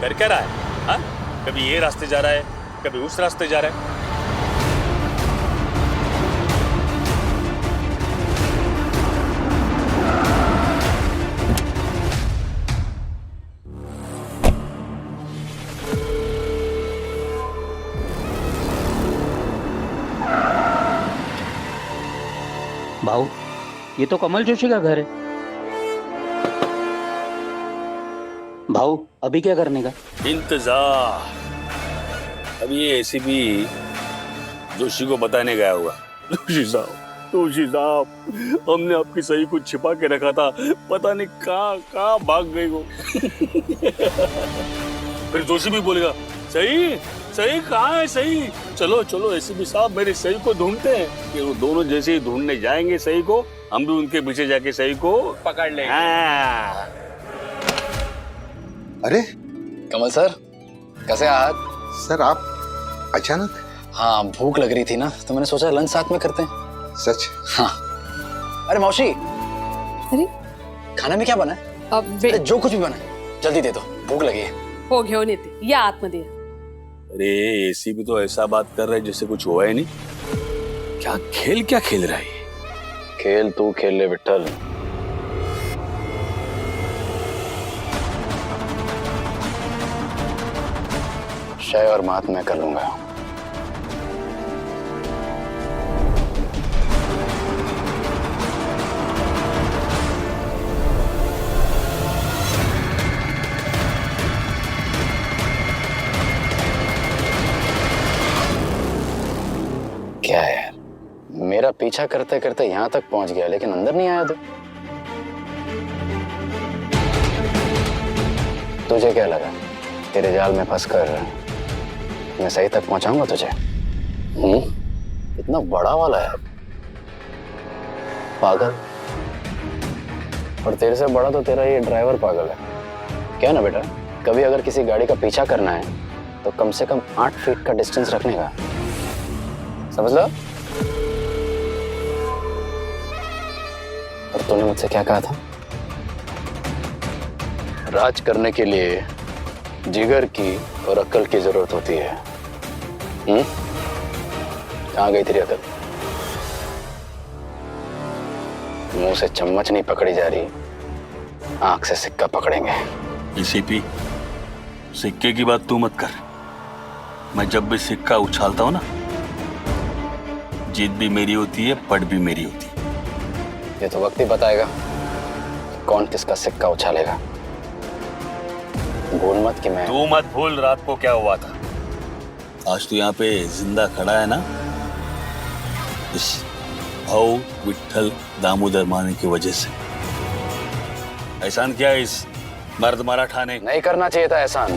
कर क्या रहा है? हाँ, कभी ये रास्ते जा रहा है, कभी उस रास्ते जा रहा है। भाऊ, ये तो कमल जोशी का घर है। भाऊ, अभी क्या करने का? इंतजार। अब ये एसीपी जोशी को बताने गया होगा। जोशी साहब, हमने आपकी सही कुछ छिपा के रखा था, पता नहीं कहाँ भाग गई वो। फिर जोशी भी बोलेगा, सही कहाँ है सही? चलो एसीपी साहब, मेरी सही को ढूंढते हैं। कि वो दोनों जैसे ही ढूंढने जाएंगे सही को, हम भी उनके पीछे जाके सही को पकड़ लेंगे। हाँ। अरे कमल सर, कैसे आहात? सर, आप अचानक? हाँ, भूख लग रही थी ना, तो मैंने सोचा लंच साथ में करते हैं। सच? हाँ। अरे मौसी, अरे खाने में क्या बना है? अरे जो कुछ भी बना है जल्दी दे दो, भूक लगी है। हो घेऊन येते या आतमध्ये। अरे एसीपी तो ऐसा बात कर रहा है जैसे कुछ हुआ ही नहीं। क्या खेल रहा है? खेल तू खेल ले विठल। शय और मात मैं कर लूंगा। क्या है यार, मेरा पीछा करते करते यहां तक पहुंच गया लेकिन अंदर नहीं आया। तुझे क्या लगा तेरे जाल में फंसकर मैं सही तक पहुंचाऊंगा तुझे? इतना बड़ा वाला है पागल। और तेरे से बड़ा तो तेरा ये ड्राइवर पागल है। क्या ना बेटा, कभी अगर किसी गाड़ी का पीछा करना है तो कम से कम 8 फीट का डिस्टेंस रखने का, समझ लो। और तूने मुझसे क्या कहा था? राज करने के लिए जिगर की और अक्ल की जरूरत होती है। कहाँ गई तेरी अक्ल? मुंह से चम्मच नहीं पकड़ी जा रही, आंख से सिक्का पकड़ेंगे। एसीपी, सिक्के की बात तू मत कर। मैं जब भी सिक्का उछालता हूं ना, जीत भी मेरी होती है, पट भी मेरी होती है। ये तो वक्त ही बताएगा कौन किसका सिक्का उछालेगा। भूल मत कि मैं तू मत भूल रात को क्या हुआ था। आज तू यहाँ पे जिंदा खड़ा है ना, इस भाऊ विठल दामोदर माने की वजह से। एहसान क्या है इस मर्द मराठा ने? नहीं करना चाहिए था एहसान।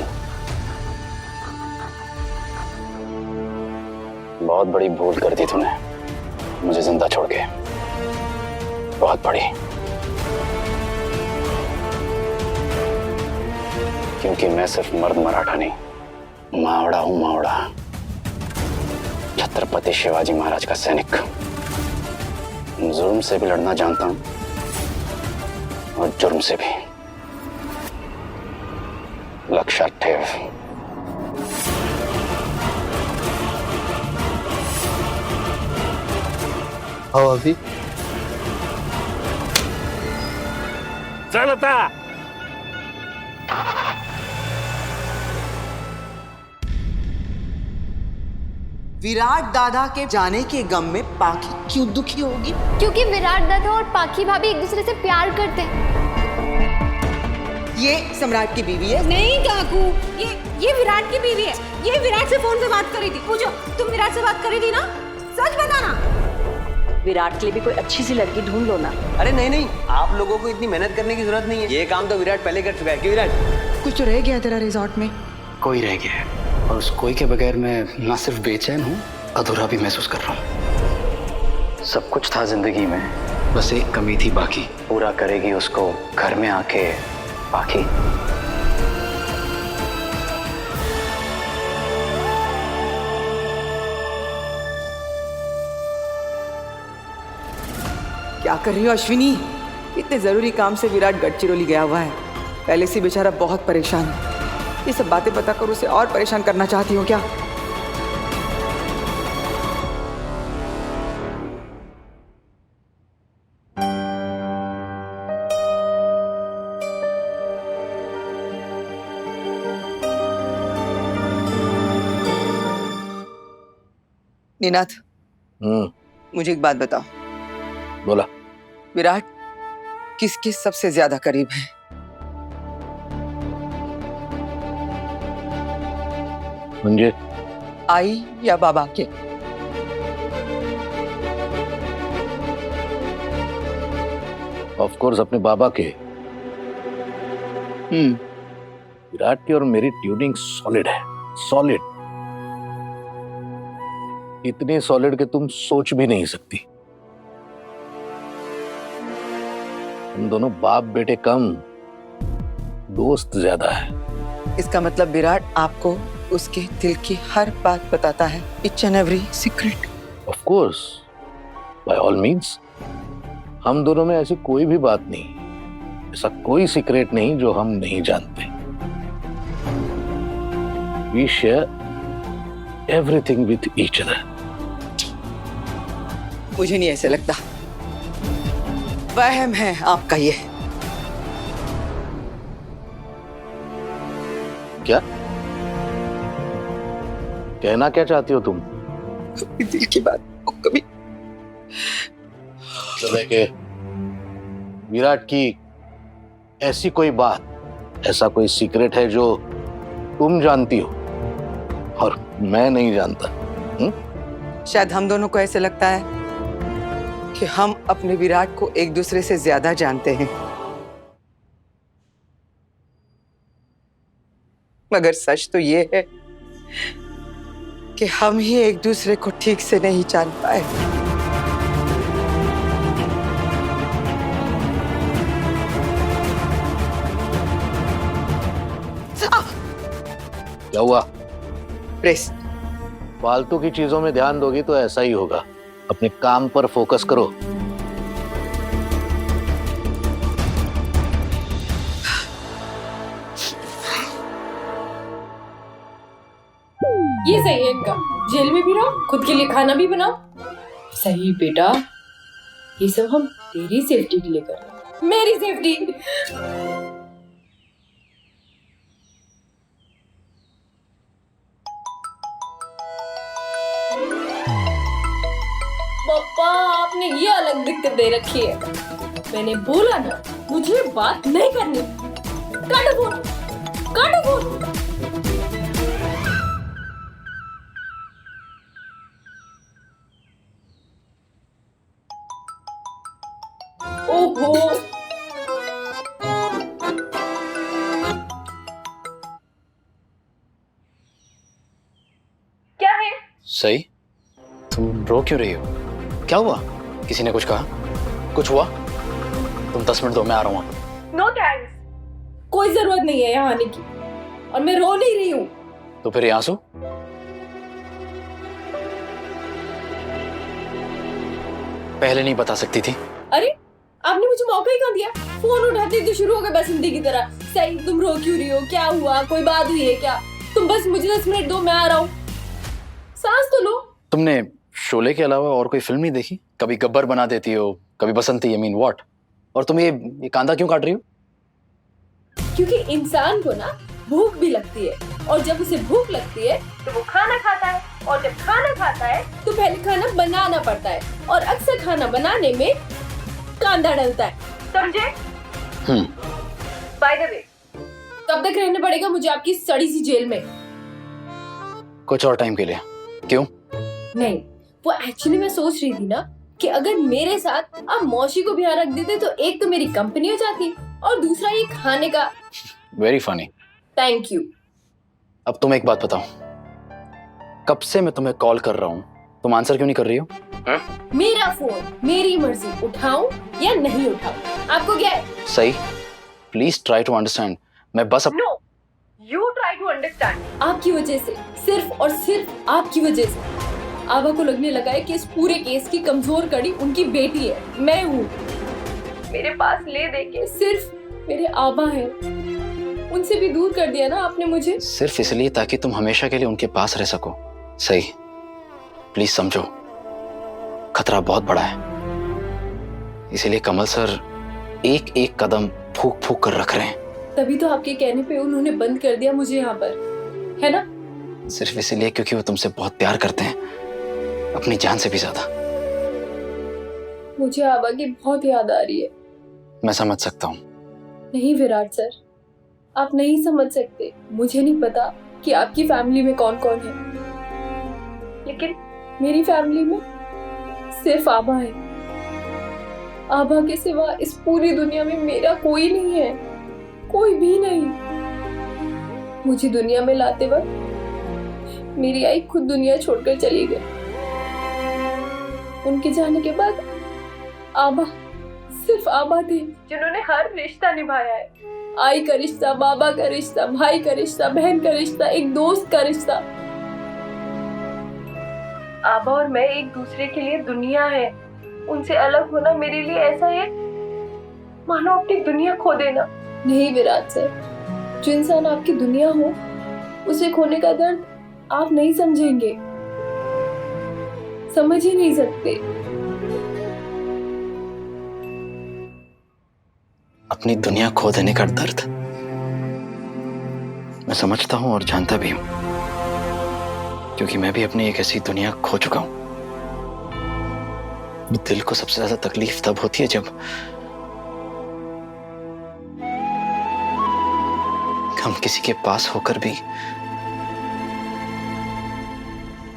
बहुत बड़ी भूल कर दी तूने मुझे जिंदा छोड़ के, बहुत बड़ी। क्योंकि मैं सिर्फ मर्द मराठा नहीं, मावड़ा हूं, मावड़ा। छत्रपति शिवाजी महाराज का सैनिक। जुर्म से भी लड़ना जानता हूं और जुर्म से भी। लक्षात ठेव। आओ अभी। चलता विराट दादा के जाने के गम में पाखी क्यों दुखी होगी? क्योंकि विराट दादा और पाखी भाभी एक दूसरे से प्यार करते हैं। ये सम्राट की बीवी है। नहीं काकू, ये विराट की बीवी है। ये विराट से फोन पे बात करी थी। पूछो, तुम विराट से बात करी थी ना? सच बताना। विराट के लिए भी कोई अच्छी सी लड़की ढूंढ लो ना। अरे नहीं, आप लोगों को इतनी मेहनत करने की जरूरत नहीं है। ये काम तो विराट पहले कर चुका है। क्यों विराट? कुछ तो रह गया तेरा रिजॉर्ट में। कोई रह गया है और उस कोई के बगैर मैं ना सिर्फ बेचैन हूँ, अधूरा भी महसूस कर रहा हूँ। सब कुछ था जिंदगी में, बस एक कमी थी बाकी। पूरा करेगी उसको घर में आके पाखी। क्या कर रही हो अश्विनी? इतने जरूरी काम से विराट गढ़चिरौली गया हुआ है। पहले से बेचारा बहुत परेशान है। ये सब बातें बता कर उसे और परेशान करना चाहती हो क्या? नीनाथ, मुझे एक बात बताओ। बोला। विराट किसके सबसे ज्यादा करीब है? म्हणजे आई या बाबा के? ऑफ कोर्स अपने बाबा के। विराट की और मेरी ट्यूनिंग सॉलिड है, सॉलिड, इतनी सॉलिड कि तुम सोच भी नहीं सकती। हम दोनों बाप बेटे कम, दोस्त ज्यादा है। इसका मतलब विराट आपको उसके दिल की हर बात बताता है, each and every secret? Of course, by all means. हम दोनों में ऐसी कोई भी बात नहीं, ऐसा कोई सीक्रेट नहीं जो हम नहीं जानते। We share everything with each other. मुझे नहीं ऐसे लगता, वहम है आपका ये। क्या कहना क्या चाहती हो तुम? कभी दिल की बात, कभी कि विराट की ऐसी कोई बात, ऐसा कोई सीक्रेट है जो तुम जानती हो और मैं नहीं जानता। शायद हम दोनों को ऐसे लगता है कि हम अपने विराट को एक दूसरे से ज्यादा जानते हैं, मगर सच तो ये है कि हम ही एक दूसरे को ठीक से नहीं जान पाए। क्या हुआ? प्रेस। फालतू की चीजों में ध्यान दोगी तो ऐसा ही होगा। अपने काम पर फोकस करो। ये सही है इनका, जेल में भी रहो, खुद के लिए खाना भी बनाओ। सही बेटा, ये सब हम तेरी सेफ्टी के लिए कर रहे हैं, मेरी सेफ्टी। पापा, आपने ये अलग दिक्कत दे रखी है। मैंने बोला ना, मुझे बात नहीं करनी। काटो फोन, काटो फोन। ओहो, क्या है? सही, तुम रो क्यों रही हो? क्या हुआ? किसी ने कुछ कहा? कुछ हुआ? तुम 10 मिनट दो, मैं आ रहा हूँ। नो थैंक्स, कोई जरूरत नहीं है यहाँ आने की, और मैं रो नहीं रही हूँ। तो फिर ये आंसू? पहले नहीं बता सकती थी? अरे, आपने मुझे मौका ही कहाँ दिया? फोन उठाती तो शुरू हो गए बसंती की तरह। सही, तुम रो क्यों रही हो? क्या हुआ? कोई बात हुई है क्या? तुम बस मुझे 10 मिनट दो, मैं आ रहा हूँ। सांस तो लो। तुमने शोले के अलावा और कोई फिल्म नहीं देखी? कभी गब्बर बना देती हो, कभी बसंती, आई मीन व्हाट? और तुम ये कांदा क्यों काट रही हो? क्योंकि इंसान को ना भूख भी लगती है, और जब उसे भूख लगती है तो वो खाना खाता है, और जब खाना खाता है तो पहले खाना बनाना पड़ता है, और अक्सर खाना बनाने में कांदा डलता है, समझे? बाय द वे, कब तक रहना पड़ेगा मुझे आपकी सड़ी सी जेल में? कुछ और टाइम के लिए। क्यों? नहीं, वो एक्चुअली मैं सोच रही थी ना कि अगर मेरे साथ आप मौसी को भी यहाँ रख देते तो एक तो मेरी कंपनी हो जाती, और दूसरा ये खाने का। Very funny. Thank you. अब तुम एक बात बताओ, कब से मैं तुम्हें कॉल कर रहा हूँ, तुम आंसर क्यों नहीं कर रही हो? मेरा फोन, मेरी मर्जी, उठाऊं या नहीं उठाऊं, आपको क्या है? सही, प्लीज ट्राई टू अंडरस्टैंड। मैं बस no, you try to understand. आपकी वजह से, सिर्फ और सिर्फ आपकी वजह से आभा को लगने लगा है कि इस पूरे केस की कमजोर कड़ी उनकी बेटी है, मैं हूँ। मेरे पास ले दे के सिर्फ मेरे आभा है, उनसे भी दूर कर दिया ना आपने मुझे। सिर्फ इसलिए ताकि तुम हमेशा के लिए उनके पास रह सको। सही, प्लीज समझो, खतरा बहुत बड़ा है। इसीलिए कमल सर एक एक कदम फूक फूक कर रख रहे हैं। तभी तो आपके कहने पे उन्होंने बंद कर दिया मुझे यहाँ पर, है ना? सिर्फ इसलिए क्योंकि वो तुमसे बहुत प्यार करते हैं, अपनी जान से भी ज्यादा। मुझे आबा की बहुत याद आ रही है। मैं समझ सकता हूँ। नहीं विराट सर, आप नहीं समझ सकते। मुझे नहीं पता कि आपकी फैमिली में कौन कौन है, लेकिन मेरी फैमिली में सिर्फ आबा है। आबा के सिवा इस पूरी दुनिया में मेरा कोई नहीं है, कोई भी नहीं। मुझे दुनिया में लाते वक्त मेरी आई खुद दुनिया छोड़कर चली गई। उनके जाने के बाद आबा, सिर्फ आबा थे जिन्होंने हर रिश्ता निभाया है। आई का रिश्ता, बाबा का रिश्ता, भाई का रिश्ता, बहन का रिश्ता, एक दोस्त का रिश्ता। आबा और मैं एक दूसरे के लिए दुनिया है। उनसे अलग होना मेरे लिए ऐसा है मानो अपनी दुनिया खो देना। नहीं विराट सर, जो इंसान आपकी दुनिया हो उसे खोने का दर्द आप नहीं समझेंगे, समझ ही नहीं सकते। अपनी दुनिया खो देने का दर्द मैं समझता हूं और जानता भी हूं, क्योंकि मैं भी अपनी एक ऐसी दुनिया खो चुका हूं। दिल को सबसे ज्यादा तकलीफ तब होती है जब हम किसी के पास होकर भी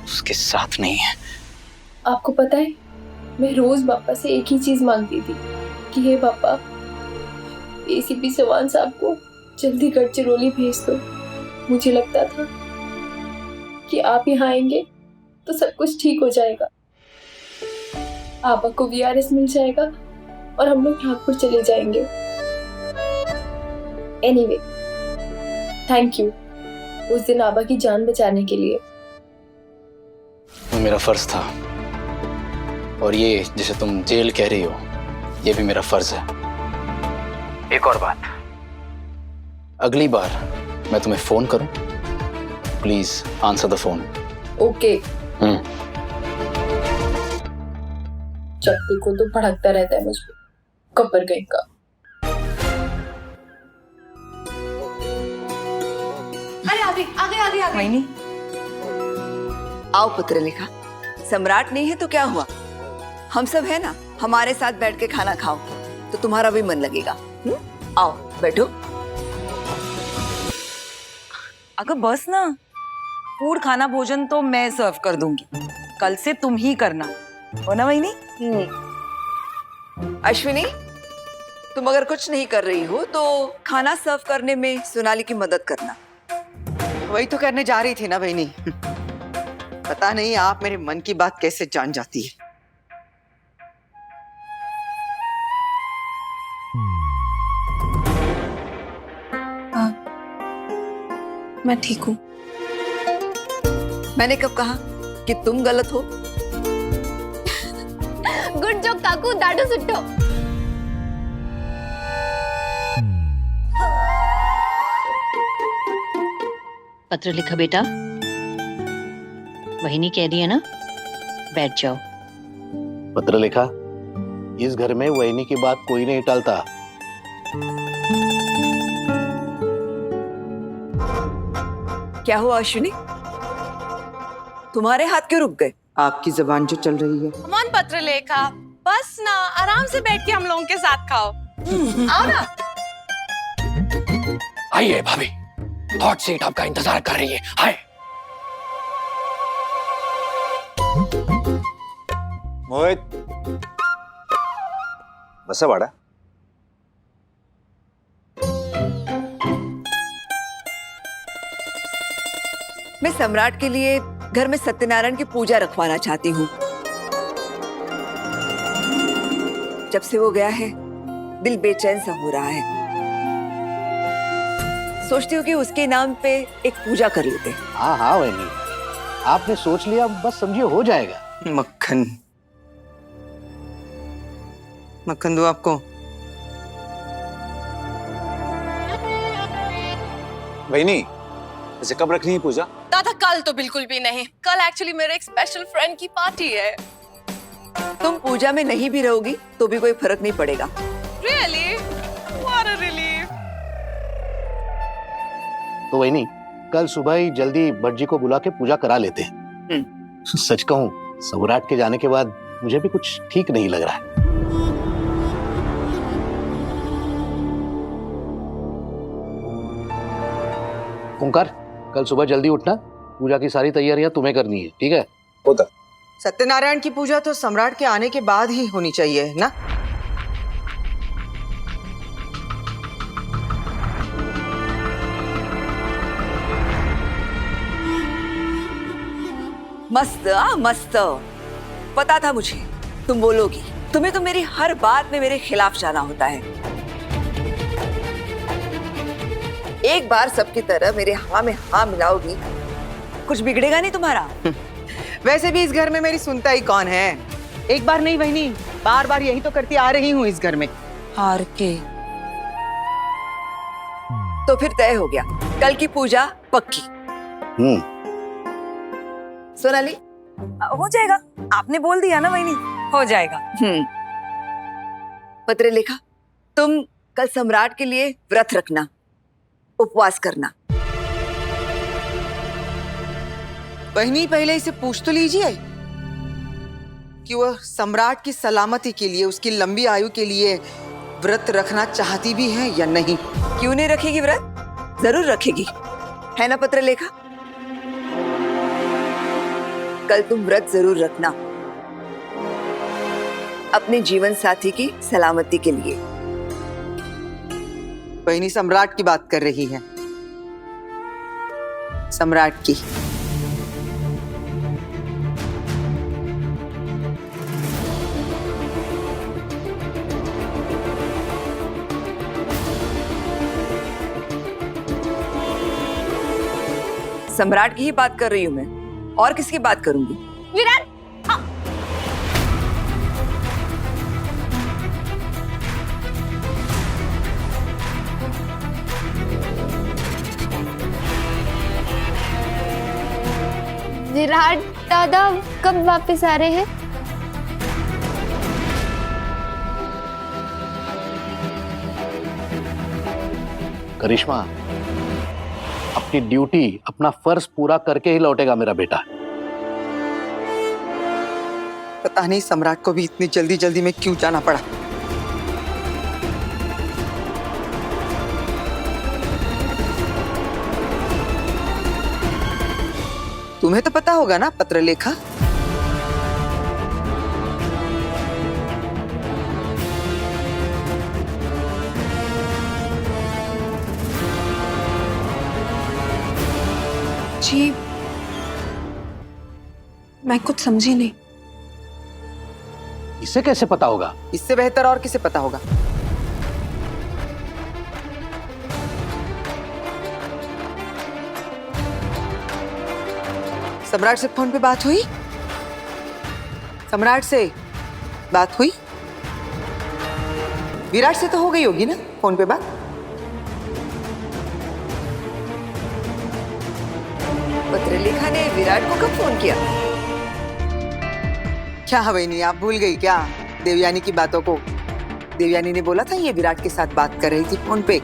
उसके साथ नहीं है। आपको पता है, मैं रोज पापा से एक ही चीज मांगती थी कि हे पापा, एसीपी चौहान साहब को जल्दी गढ़चिरौली भेज दो। मुझे लगता था कि आप यहाँ आएंगे तो सब कुछ ठीक हो जाएगा, आबा को वीआरएस मिल जाएगा और हम लोग नागपुर चले जाएंगे। एनीवे, थैंक यू उस दिन आबा की जान बचाने के लिए। वो मेरा फर्ज था, और ये जिसे तुम जेल कह रही हो, ये भी मेरा फर्ज है। एक और बात, अगली बार मैं तुम्हें फोन करूं, please answer the phone. Okay. जब देखो तो भड़कता रहता है मुझ पे, कब्र कहीं का। अरे आगे आगे आगे आगे। वहीनी, आओ पुत्र लिखा। सम्राट नहीं है तो क्या हुआ, हम सब है ना। हमारे साथ बैठ के खाना खाओ तो तुम्हारा भी मन लगेगा। आओ बैठो। अगर बस ना, फूड खाना भोजन तो मैं सर्व कर दूंगी, कल से तुम ही करना, हो ना वहीनी? अश्विनी, तुम अगर कुछ नहीं कर रही हो तो खाना सर्व करने में सोनाली की मदद करना। वही तो करने जा रही थी ना बहनी। पता नहीं आप मेरे मन की बात कैसे जान जाती है। मैं ठीक हूँ। मैंने कब कहा कि तुम गलत हो? गुड जोक काकू, दाडू सुट्टो। पत्र लिखा बेटा, वहीनी कह रही है ना, बैठ जाओ। पत्र लिखा, इस घर में वहीनी की बात कोई नहीं टालता। क्या हुआ अश्विनी, तुम्हारे हाथ क्यों रुक गए? आपकी जबान जो चल रही है। कमान पत्र लेखा, बस ना, आराम से बैठ के हम लोगों के साथ खाओ। आओ ना। आइए भाभी, हॉट सीट आपका इंतजार कर रही है। हाय मोहित, बसा वाड़ा। मैं सम्राट के लिए घर में सत्यनारायण की पूजा रखवाना चाहती हूँ। जब से वो गया है दिल बेचैन सा हो रहा है। सोचती हूँ कि उसके नाम पे एक पूजा कर लेते। हाँ हाँ वहीनी, आपने सोच लिया, बस समझिए हो जाएगा। मक्खन, मक्खन दो आपको। बहनी वैसे कब रखनी है पूजा? दादा कल तो बिल्कुल भी नहीं, कल एक्चुअली मेरे एक स्पेशल फ्रेंड की पार्टी है। तुम पूजा में नहीं भी रहोगी तो भी कोई फर्क नहीं पड़ेगा। Really? What a relief. तो वही नहीं, कल सुबह ही जल्दी भट्ट जी को बुला के पूजा करा लेते हैं। सच कहूं, सम्राट के जाने के बाद मुझे भी कुछ ठीक नहीं लग रहा है। ओंकार, कल सुबह जल्दी उठना, पूजा की सारी तैयारियां तुम्हें करनी है, ठीक है? होता। सत्यनारायण की पूजा तो सम्राट के आने के बाद ही होनी चाहिए ना? मस्त मस्त। पता था मुझे तुम बोलोगी। तुम्हें तो मेरी हर बात में मेरे खिलाफ जाना होता है। एक बार सबकी तरह मेरे हाँ में हाँ मिलाओगी, कुछ बिगड़ेगा नहीं तुम्हारा। वैसे भी इस घर में मेरी सुनता ही कौन है? एक बार नहीं बहनी, बार बार यही तो करती आ रही हूँ इस घर में। हार के तो फिर तय हो गया, कल की पूजा पक्की। सोनाली, हो जाएगा, आपने बोल दिया ना वहीनी, हो जाएगा। पत्र लिखा, तुम कल सम्राट के लिए व्रत रखना, उपवास करना। बहनी पहले इसे पूछ तो लीजिए कि वह सम्राट की सलामती के लिए, उसकी लंबी आयु के लिए व्रत रखना चाहती भी है या नहीं। क्यों नहीं रखेगी व्रत? जरूर रखेगी, है ना पत्र लेखा? कल तुम व्रत जरूर रखना, अपने जीवन साथी की सलामती के लिए। बहनी सम्राट की बात कर रही है, सम्राट की। सम्राट की ही बात कर रही हूं मैं, और किसकी बात करूंगी? विराट, हाँ। विराट दादा कब वापस आ रहे हैं? करिश्मा, अपनी ड्यूटी, अपना फर्ज पूरा करके ही लौटेगा मेरा बेटा। पता नहीं सम्राट को भी इतनी जल्दी जल्दी में क्यों जाना पड़ा। तुम्हें तो पता होगा ना पत्र लेखा? जी, मैं कुछ समझी नहीं। इसे कैसे पता होगा? इससे बेहतर और किसे पता होगा? सम्राट से फोन पे बात हुई? सम्राट से बात हुई? विराट से तो हो गई होगी ना फोन पे बात? पत्रलेखा ने विराट को कब फोन किया? क्या बहनी, आप भूल गई क्या देवयानी की बातों को? देवयानी ने बोला था ये विराट के साथ बात कर रही थी फोन पे।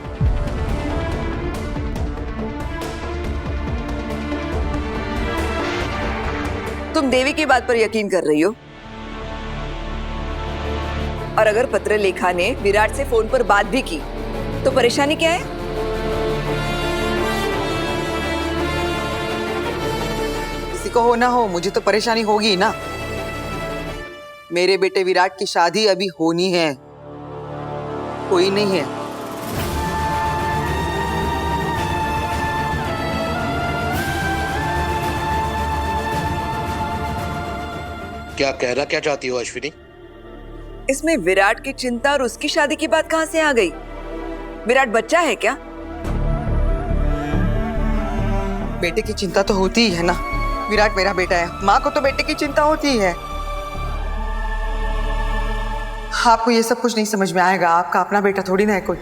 तुम देवी की बात पर यकीन कर रही हो, और अगर पत्रलेखा ने विराट से फोन पर बात भी की तो परेशानी क्या है? किसी को हो ना हो, मुझे तो परेशानी होगी ना। मेरे बेटे विराट की शादी अभी होनी है, कोई नहीं है। क्या कहना क्या चाहती हो अश्विनी? इसमें विराट की चिंता और उसकी शादी की बात कहां से आ गई? विराट बच्चा है क्या? बेटे की चिंता तो होती ही है ना। विराट मेरा बेटा है, माँ को तो बेटे की चिंता होती ही है। आपको ये सब कुछ नहीं समझ में आएगा, आपका अपना बेटा थोड़ी ना है कोई।